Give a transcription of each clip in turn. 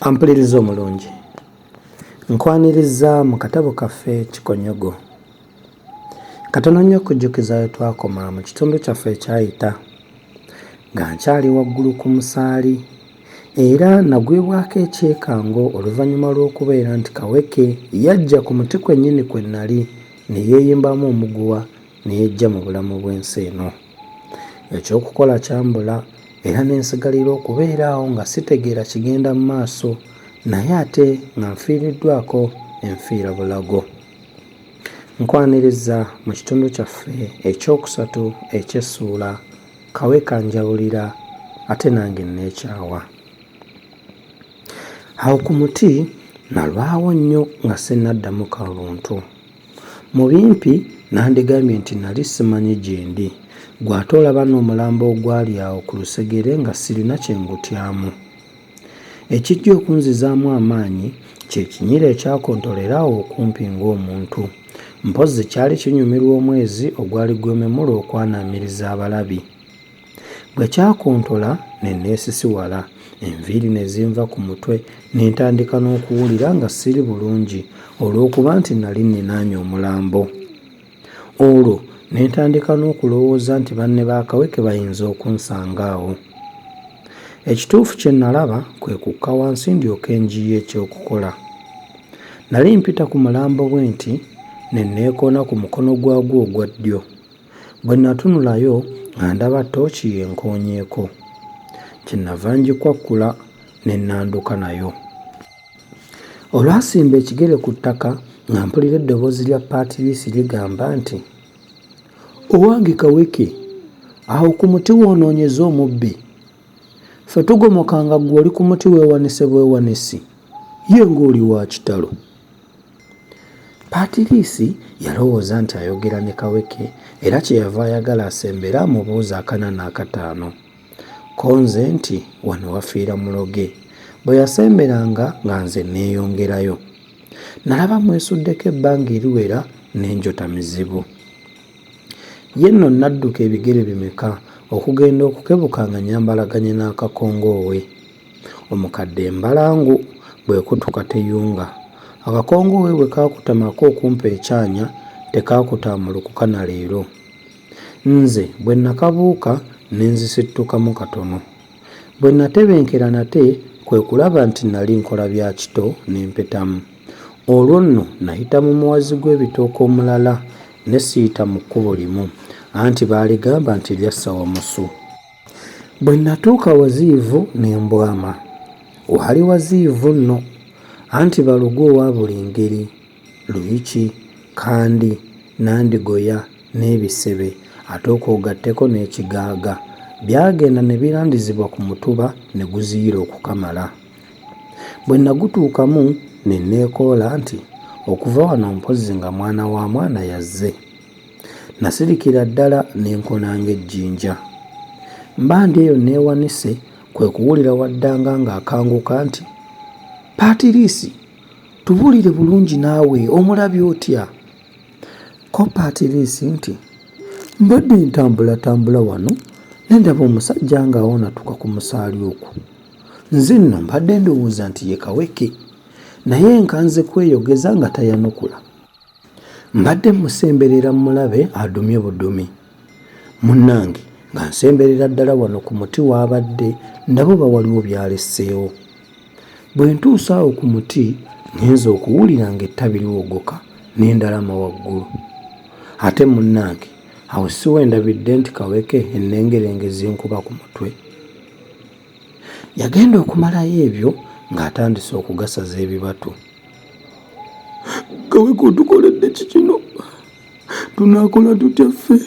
Ampuliriza omulungi, nkwaniriza mu katabo kaffe Kikonyogo. Katono nnyo okujjukizayo twakoma mu kitundu kyaffe ekyayita nga nkyali waggulu ku musaali era nagwibwako ekyekango oluvannyuma lw'okubeera nti Kaweke yajja ku muti kwennyini kwe nnali ne yeeyimbamu omuguwa ne yejja mu bulamu bw'ensi eno. Ekyokukola kyambula era n'ensigalira okubeera awo nga sitegeera kigenda mu maaso naye ate nga nfiiriddwako enfiira bulago. Nkwaniriza mu kitundu kyaffe ekyokusatu eky'essuula Kaweke anjawulira ate nange nneekyawa. Awo ku muti nalwawo nnyo nga sinnaddamu kaluntu. Mu bimpi nandigambye nti nali simanyi gye ndi, gw'ate olaba n'omulambo ogwali awo ku lusegere nga sirina kye ngutyamu. Ekijja okunzizaamu amaanyi kye kinyira ekyakontolera awo okumpi ng'omuntu. Mpozzi kyali kinyumirwa omwezi ogwali gwememula okwanaamiriza abalabi. Bwe kyakontola ne neesisiwala, enviiri ne zinva ku mutwe ne ntandika n'okuwulira nga siri bulungi olw'okuba nti nali ninaanye omulambo. Olwo ne ntandika n'okulowooza nti banne ba Kaweke bayinza okunsanga awo. Ekituufu kye nalaba kwe kukka wansi ndyoke njiye ekyokukola. Nali mpita ku mulambo bwe nti ne neekoona ku mukono gwagwo ogwa ddyo. Bwe natunulayo nga ndaba ttooki yenkoonyeeko. Kyennava ngikwakkula ne nanduka nayo. Olwasimba ekigere ku ttaka nga mpulira eddoboozi lya Patrice ligamba nti, "Owange Kaweke, awo ku muti woonoonyeza omubbi. Ffe tugomokanga ggwe oli ku muti weewanise bwewanisi, ye ng'oli wa kitalo." Patrice yalowooza nti ayogera ne Kaweke era kyeyava ayagala asembere amubuuza 4 n'akaano. Konze nti wano wafiira muloge. Bwe yasemberanga nga nze neeyongerayo. Nalaba mwesuddeko ebbanga eriwera n'enjota mizibu. Ye nno nadduka ebigere bimeka okugenda okukebuka nga nyambalaganye n'akakongoowe. Omukadde embalangu bwe kutuka teyunga. Akakongoowe bwe kaakutamako okumpa ekyanya tekaakutaamulukuka na leero. Nze bwe nakabuuka ne nzisittukamu katono. Bwe natebenkera nate kwe kulaba nti nali nkola bya kito n'empetamu. Olwo nno nayita mu muwazi gw'ebitooke omulala ne siyita mu kkubo limu anti baaligamba nti lyassa Wamusu. Bwe natuuka waziivu ne mbwama. Wali waziivu nno anti balugo owa buli ngeri, luyiki, kandi, nandigoya n'ebisebe ate okwogatteko n'ekigaaga byagenda ne birandizibwa ku mutuba ne guziyira okukamala. Bwe nagutuukamu ne neekoola nti okuva wano mpozzi nga mwana wa mwana yazze. Nasirikira ddala n'enkonanga ejjinja. Mbandi eyo neewanise kwe kuwulira waddanga ng'akanguka nti, "Patrice, tubuulire bulungi naawe omulabye otya?" Ko Patrice nti, "Mbadde ntambulatambula wano ne ndaba omusajja ng'awonatuka ku musaali okwo. Nze nno mbadde ndowooza nti ye Kaweke, naye nkanze kweyogeza nga tayanukula. Mbadde musemberera mulabe adumye budumi. Munnange nga nsemberera ddala wano ku muti w'abadde ndabo bawaliwo byalesseewo. Bwe ntuusa awo ku muti ngenza okuwulira ng'ettabi liwogoka n'endalama waggulu. Ate munnange awo si wendabidde nti Kaweke ennengerenge zinkuba ku mutwe." Yagenda okumalayo ebyo ng'atandise okugasaza ebibatu. "Kaweke, otukoledde kikino? Tunaakola tutya ffe?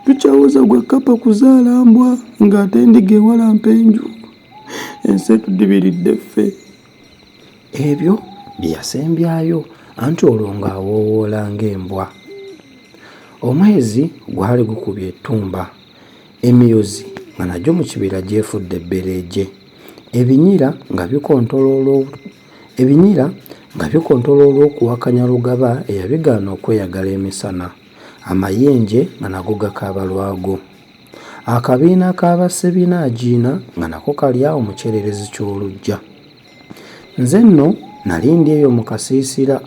Tukyawoza gwe kkapa kuzaala mbwa ng'ate endiga ewalampa enju. Ensi etudibiridde ffe." Ebyo bye yasembyayo anti olwo ng'awoowoola ng'embwa. Omwezi gwali gukubye ettumba. Emiyozi nga nagyo mu kibira gyefudde ebbereegye. Ebinyira nga bikontolola olw'okuwakanya Lugaba eyabigaana okweyagala emisana. Amayenje nga nago gakaaba lwago. Akabiina k'abasebinaagiina nga nako kali awo mu kyererezi ky'oluggya. Nze nno nalindi eyo mu kasiisira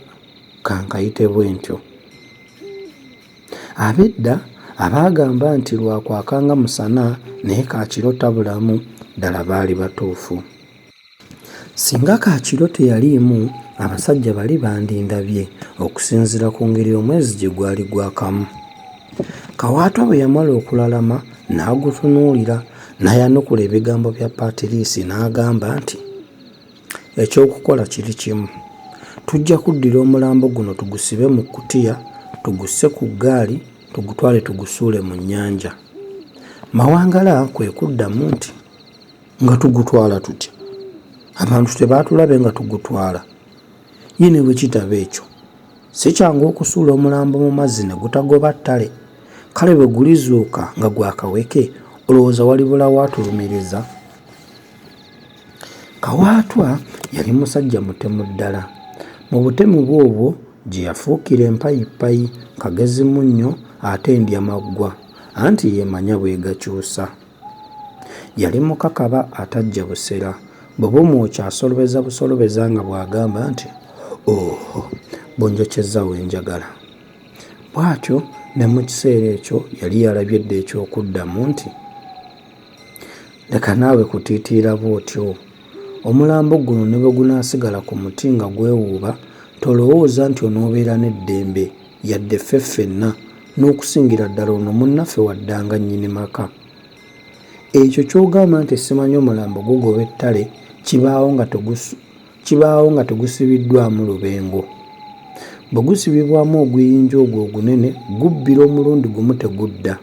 kankayite bwentyo. Ab'edda abaagamba nti lwakwakanga musana naye kaakiro tabulamu ddala baali batuufu. Singa kaakiro teyaliimu abasajja bali bandindabye okusinziira ku ngeri omwezi gye gwali gwakamu. Kawaatwa bwe yamala okulalama n'agutunuulira n'ayanukula ebigambo bya Patrice n'agamba nti ekyokukola kiri kimu. Tujja kuddira omulambo guno tugusibe mu kkutiya, tugusse ku ggaali, tugutwale tugusuule mu nnyanja. Mawangala kwe kuddamu nti nga tugutwala tutya? Abantu tebaatulabe nga tugutwala. Ye ne bwe kitaba ekyo, si kyangu okusuula omulambo mu mazzi ne gutagoba ttale. Kale bwe gulizuuka nga gwa Kaweke, olowooza walibulawo atulumiriza? Kawaatwa yali musajja mutemu ddala. Mu butemu bwe obwo gye yafuukira empayipayi, kagezi munnyo ate ndya maggwa, anti yeemanya bwegakyusa. Yali mukakaba atajja busera, bwe bumwokya asolobeza busolobeza nga bw'agamba nti bunjokyezza wenjagala. Bw'atyo ne mu kiseera ekyo yali yalabye dda ekyokuddamu nti leka naawe kutiitiira bw'otyo. Omulambo guno ne bwe gunaasigala ku muti nga gwewuuba, tolowooza nti onoobeera n'eddembe yadde ffe ffenna, n'okusingira ddala ono munnaffe waddanga nnyini maka. Ekyo ky'ogamba nti simanyi omulambo gugoba ettale kibaawo nga tegusibiddwamu lubengo. Bwe gusibibwamu oguyinja ogwo ogunene, gubbira omulundi gumu tegudda.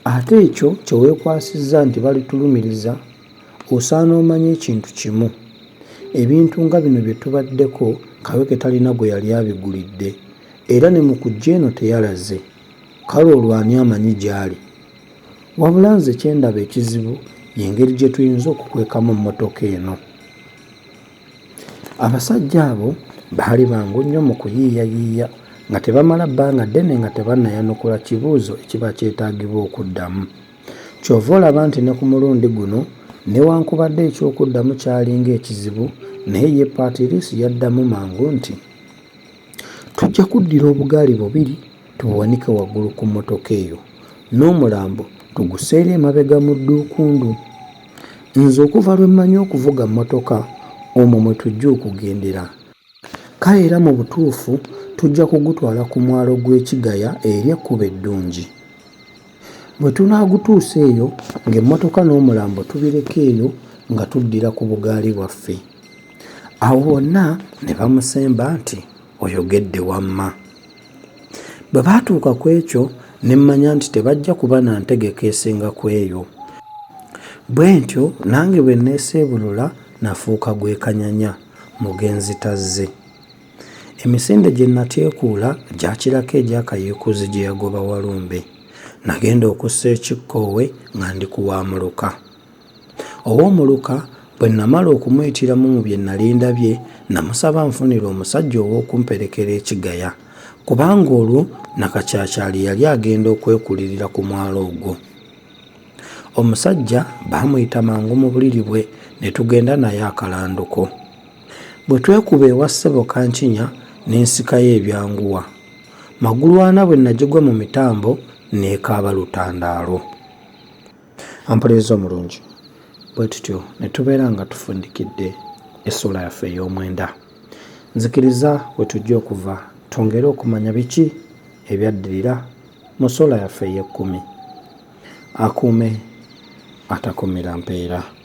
Ate ekyo kye weekwasizza nti balitulumiriza, osaana omanye ekintu kimu. Ebintu nga bino bye tubaddeko Kaweke talina gwe yali abigulidde, era ne mu kujja eno teyalaze. Kale olwo ani amanyi gy'ali? Wabula nze kye ndaba ekizibu y'engeri gye tuyinza okukwekamu emmotoka eno. Abasajja abo baali bangu nnyo mu kuyiiyayiiya nga tebamala bbanga ddene nga tebannayanukula kibuuzo ekiba kyetaagibwa okuddamu. Ky'ova olaba nti ne ku mulundi guno newankubadde ekyokuddamu kyalinga ekizibu, naye ye Patrice yaddamu mangu nti tujja kuddira obugaali bubiri tubuwanike waggulu ku mmotoka eyo, n'omulambo tuguseere emabega mu dduukundu. Nze okuva lwe mmanyi okuvuga mmotoka, omwo mwe tujja okugendera. Kale era mu butuufu tujja kugutwala ku mwalo gw'ekigaya eri ekkubo eddungi. Bwe tunaagutuusa eyo ng'emmotoka n'omulambo tubireka eyo nga tuddira ku bugaali bwaffe. Awo bonna ne bamusemba nti oyogedde wamma. Bwe baatuuka ku ekyo ne mmanya nti tebajja kuba na ntegeka esinga ku eyo. Bwe ntyo nange bwe neeseebulula nafuuka gwekanyanya, mugenzi tazze. Emisinde gye nateekuula gyakirako egy'akayiikuzi gye yagoba Walumbe. Nagenda okussa ekikkoowe nga ndi ku Wamuluka. Ow'Omuluka bwe namala okumuyitiramu mu bye nali ndabye, namusaba nfunira omusajja ow'okumperekera ekigaya, kubanga olwo Nakacaacaali yali agenda okwekulirira ku mwalo ogwo. Omusajja baamuyita mangu mu buliri bwe ne tugenda naye akalanduko. Bwe twekuba ewa ssebo Kankinya n'ensikayo ebyanguwa. Magulu ana bwe nagigwa mu mitambo n'ekaaba lutandaalo. Ampuliriza omulungi, bwe tutyo ne tubeera nga tufundikidde essula yaffe ey'omwenda. Nzikiriza bwe tujja okuva twongere okumanya biki ebyaddirira mu ssula yaffe ey'ekkumi. Akuume atakumira mpeera.